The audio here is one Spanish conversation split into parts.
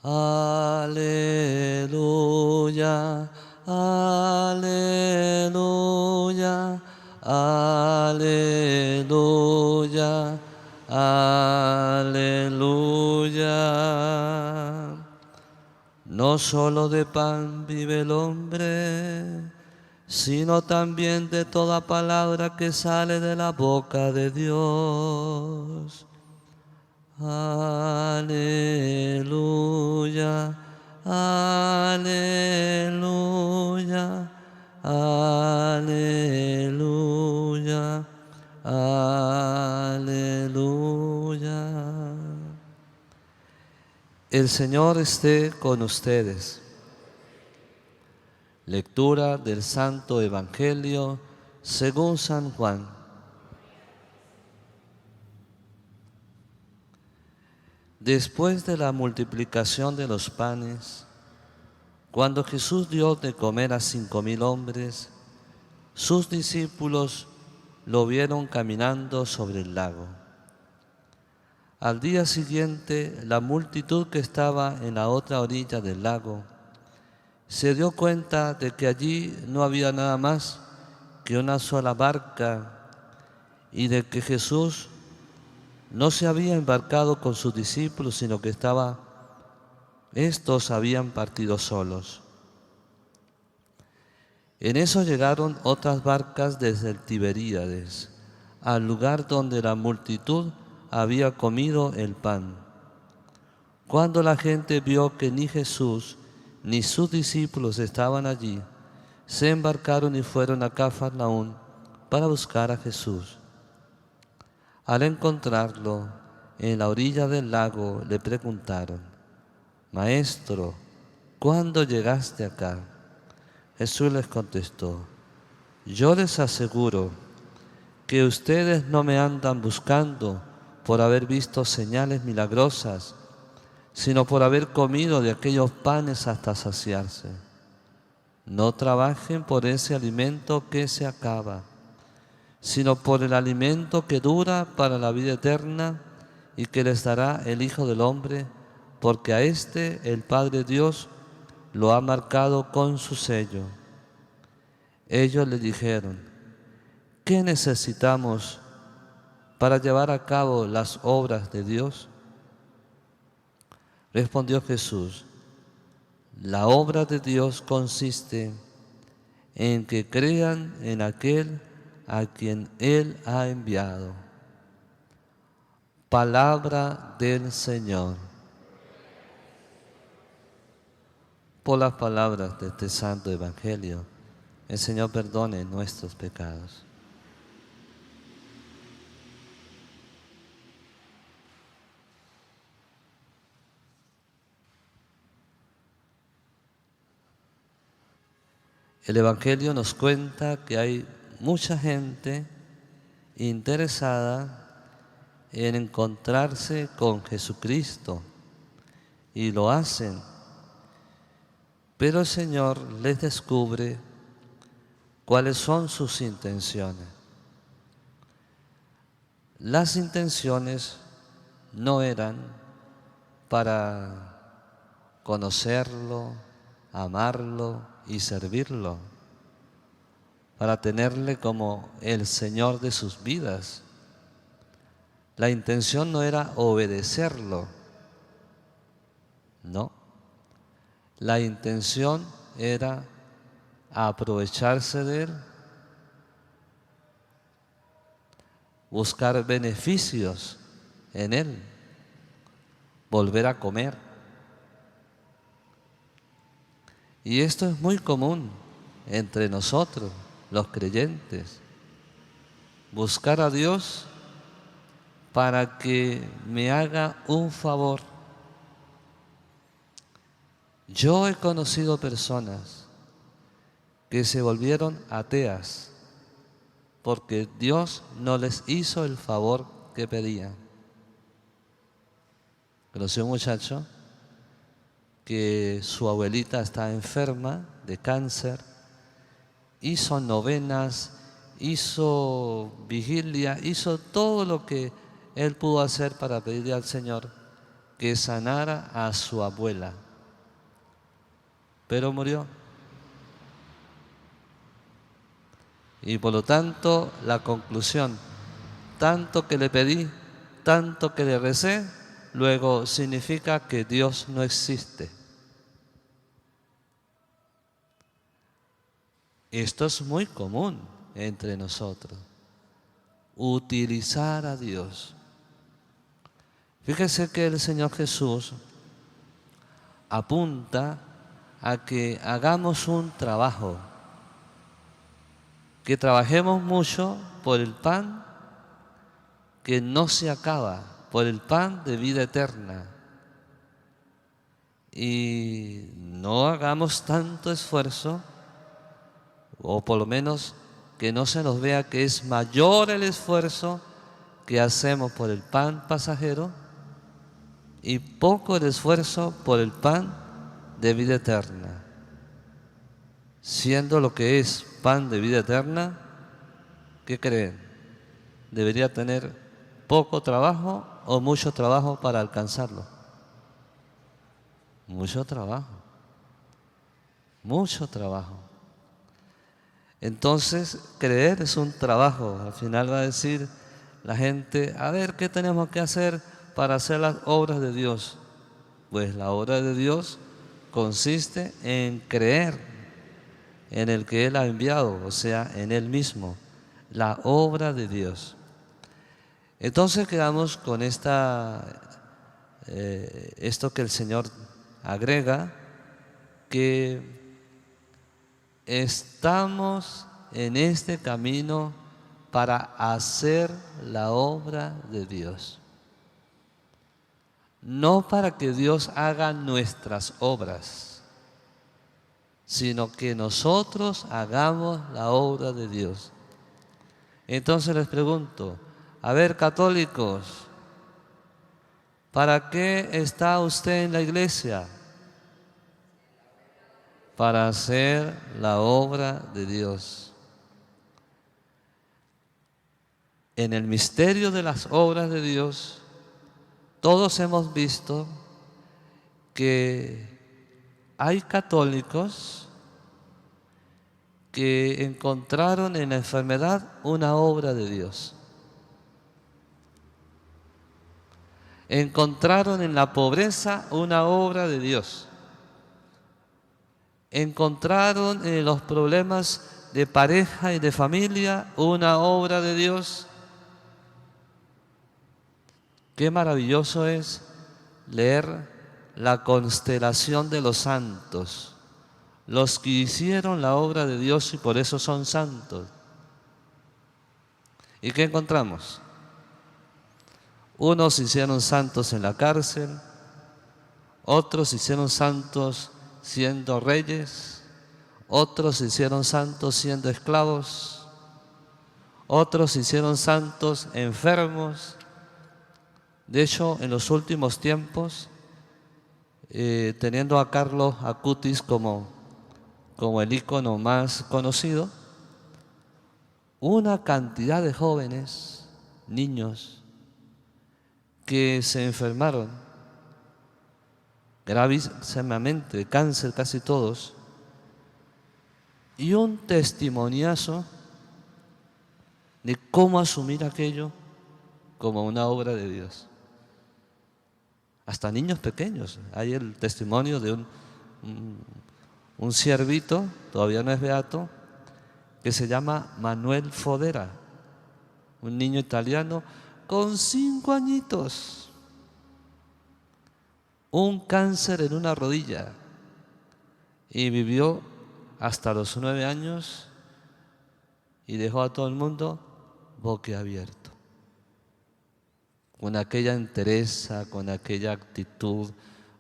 Aleluya, aleluya, aleluya, aleluya. No solo de pan vive el hombre, sino también de toda palabra que sale de la boca de Dios. Aleluya, aleluya, aleluya, aleluya. El Señor esté con ustedes. Lectura del Santo Evangelio según San Juan. Después de la multiplicación de los panes, cuando Jesús dio de comer a 5.000 hombres, sus discípulos lo vieron caminando sobre el lago. Al día siguiente, la multitud que estaba en la otra orilla del lago se dio cuenta de que allí no había nada más que una sola barca y de que Jesús no se había embarcado con sus discípulos, sino que estos habían partido solos. En eso llegaron otras barcas desde el Tiberíades, al lugar donde la multitud había comido el pan. Cuando la gente vio que ni Jesús ni sus discípulos estaban allí, se embarcaron y fueron a Cafarnaúm para buscar a Jesús. Al encontrarlo en la orilla del lago, le preguntaron: Maestro, ¿cuándo llegaste acá? Jesús les contestó: Yo les aseguro que ustedes no me andan buscando por haber visto señales milagrosas, sino por haber comido de aquellos panes hasta saciarse. No trabajen por ese alimento que se acaba, sino por el alimento que dura para la vida eterna y que les dará el Hijo del Hombre, porque a éste el Padre Dios lo ha marcado con su sello. Ellos le dijeron: ¿qué necesitamos para llevar a cabo las obras de Dios? Respondió Jesús: la obra de Dios consiste en que crean en aquel a quien Él ha enviado. Palabra del Señor. Por las palabras de este santo Evangelio, el Señor perdone nuestros pecados. El Evangelio nos cuenta que hay mucha gente interesada en encontrarse con Jesucristo y lo hacen, pero el Señor les descubre cuáles son sus intenciones. Las intenciones no eran para conocerlo, amarlo y servirlo, para tenerle como el Señor de sus vidas. La intención no era obedecerlo, no. La intención era aprovecharse de Él, buscar beneficios en Él, volver a comer. Y esto es muy común entre nosotros, los creyentes. Buscar a Dios para que me haga un favor. Yo he conocido personas que se volvieron ateas porque Dios no les hizo el favor que pedían. Conocí a un muchacho que su abuelita está enferma de cáncer, hizo novenas, hizo vigilia, hizo todo lo que él pudo hacer para pedirle al Señor que sanara a su abuela, pero murió. Y por lo tanto, la conclusión, tanto que le pedí, tanto que le recé, luego significa que Dios no existe. Esto es muy común entre nosotros, utilizar a Dios. Fíjese que el Señor Jesús apunta a que hagamos un trabajo, que trabajemos mucho por el pan que no se acaba, por el pan de vida eterna. Y no hagamos tanto esfuerzo, o por lo menos que no se nos vea que es mayor el esfuerzo que hacemos por el pan pasajero y poco el esfuerzo por el pan de vida eterna. Siendo lo que es pan de vida eterna, ¿qué creen? ¿Debería tener poco trabajo o mucho trabajo para alcanzarlo? Mucho trabajo, mucho trabajo. Entonces, creer es un trabajo. Al final va a decir la gente, a ver, ¿qué tenemos que hacer para hacer las obras de Dios? Pues la obra de Dios consiste en creer en el que Él ha enviado, o sea, en Él mismo, la obra de Dios. Entonces quedamos con esto que el Señor agrega, que estamos en este camino para hacer la obra de Dios. No para que Dios haga nuestras obras, sino que nosotros hagamos la obra de Dios. Entonces les pregunto, a ver, católicos, ¿para qué está usted en la iglesia? Para hacer la obra de Dios. En el misterio de las obras de Dios, todos hemos visto que hay católicos que encontraron en la enfermedad una obra de Dios. Encontraron en la pobreza una obra de Dios. Encontraron en los problemas de pareja y de familia una obra de Dios. Qué maravilloso es leer la constelación de los santos, los que hicieron la obra de Dios y por eso son santos. ¿Y qué encontramos? Unos se hicieron santos en la cárcel, otros se hicieron santos siendo reyes, otros se hicieron santos siendo esclavos, otros se hicieron santos enfermos. De hecho, en los últimos tiempos, teniendo a Carlos Acutis como el ícono más conocido, una cantidad de jóvenes, niños, que se enfermaron gravísimamente de cáncer, casi todos, y un testimoniazo de cómo asumir aquello como una obra de Dios. Hasta niños pequeños. Hay el testimonio de un ciervito, todavía no es beato, que se llama Manuel Fodera, un niño italiano con 5 añitos, un cáncer en una rodilla, y vivió hasta los 9 años y dejó a todo el mundo boquiabierto, con aquella entereza, con aquella actitud,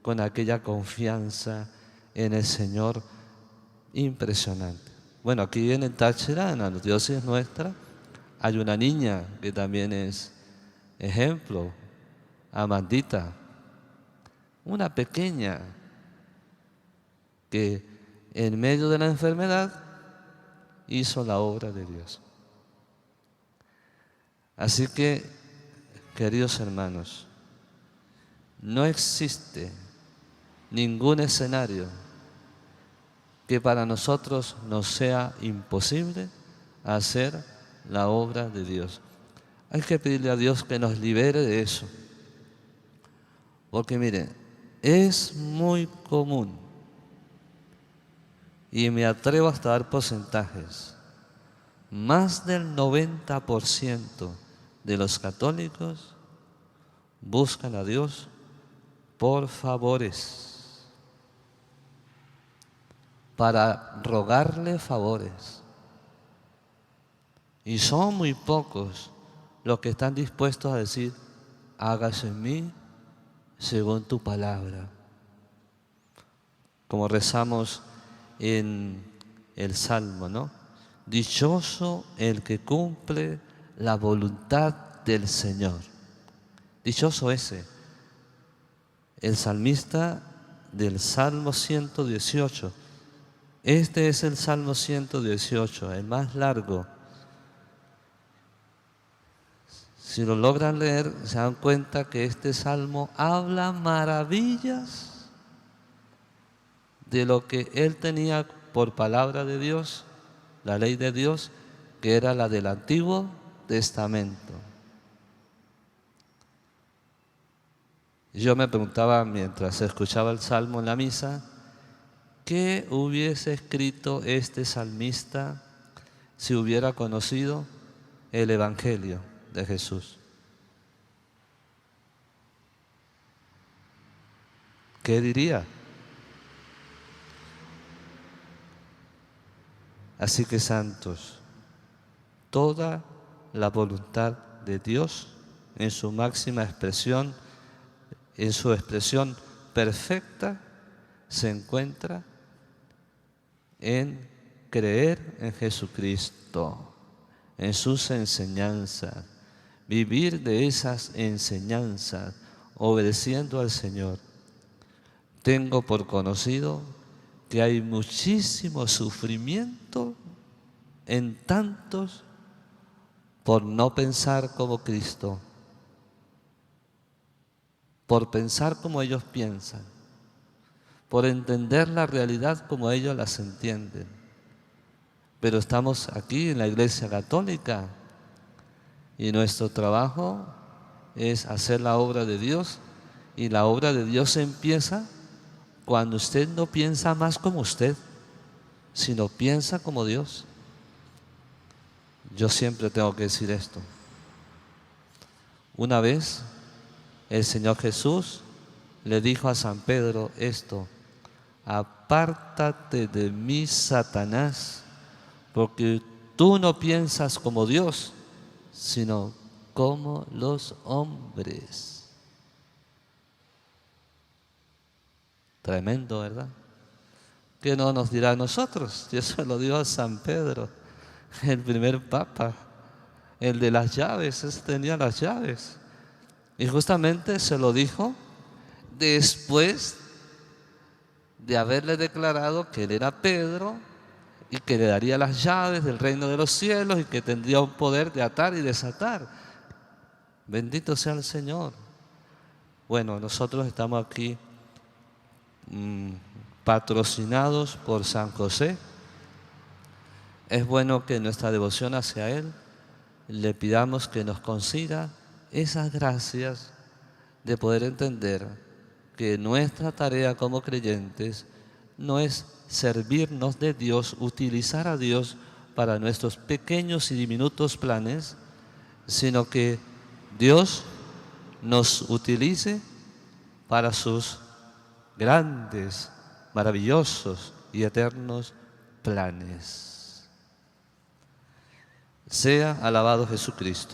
con aquella confianza en el Señor impresionante. Bueno, aquí en el Táchira, en la diócesis nuestra, hay una niña que también es ejemplo, Amandita, una pequeña que en medio de la enfermedad hizo la obra de Dios. Así que, queridos hermanos, no existe ningún escenario que para nosotros nos sea imposible hacer la obra de Dios. Hay que pedirle a Dios que nos libere de eso. Porque mire, es muy común, y me atrevo hasta dar porcentajes, más del 90% de los católicos buscan a Dios por favores, para rogarle favores. Y son muy pocos los que están dispuestos a decir, hágase en mí según tu palabra. Como rezamos en el Salmo, ¿no? Dichoso el que cumple la voluntad del Señor. Dichoso ese. El salmista del Salmo 118. Este es el Salmo 118, el más largo. Si lo logran leer, se dan cuenta que este salmo habla maravillas de lo que él tenía por palabra de Dios, la ley de Dios, que era la del Antiguo Testamento. Yo me preguntaba mientras escuchaba el salmo en la misa, ¿qué hubiese escrito este salmista si hubiera conocido el Evangelio de Jesús? ¿Qué diría? Así que santos, toda la voluntad de Dios en su máxima expresión, en su expresión perfecta, se encuentra en creer en Jesucristo, en sus enseñanzas, vivir de esas enseñanzas, obedeciendo al Señor. Tengo por conocido que hay muchísimo sufrimiento en tantos por no pensar como Cristo, por pensar como ellos piensan, por entender la realidad como ellos las entienden. Pero estamos aquí en la Iglesia Católica y nuestro trabajo es hacer la obra de Dios, y la obra de Dios empieza cuando usted no piensa más como usted, sino piensa como Dios. Yo siempre tengo que decir esto. Una vez el Señor Jesús le dijo a San Pedro esto: apártate de mí, Satanás, porque tú no piensas como Dios, sino como los hombres. Tremendo, ¿verdad? ¿Qué no nos dirá a nosotros? Y eso lo dio a San Pedro, el primer papa, el de las llaves, ese tenía las llaves. Y justamente se lo dijo después de haberle declarado que él era Pedro y que le daría las llaves del reino de los cielos y que tendría un poder de atar y desatar. Bendito sea el Señor. Bueno, nosotros estamos aquí patrocinados por San José. Es bueno que en nuestra devoción hacia Él le pidamos que nos conceda esas gracias de poder entender que nuestra tarea como creyentes no es servirnos de Dios, utilizar a Dios para nuestros pequeños y diminutos planes, sino que Dios nos utilice para sus grandes, maravillosos y eternos planes. Sea alabado Jesucristo.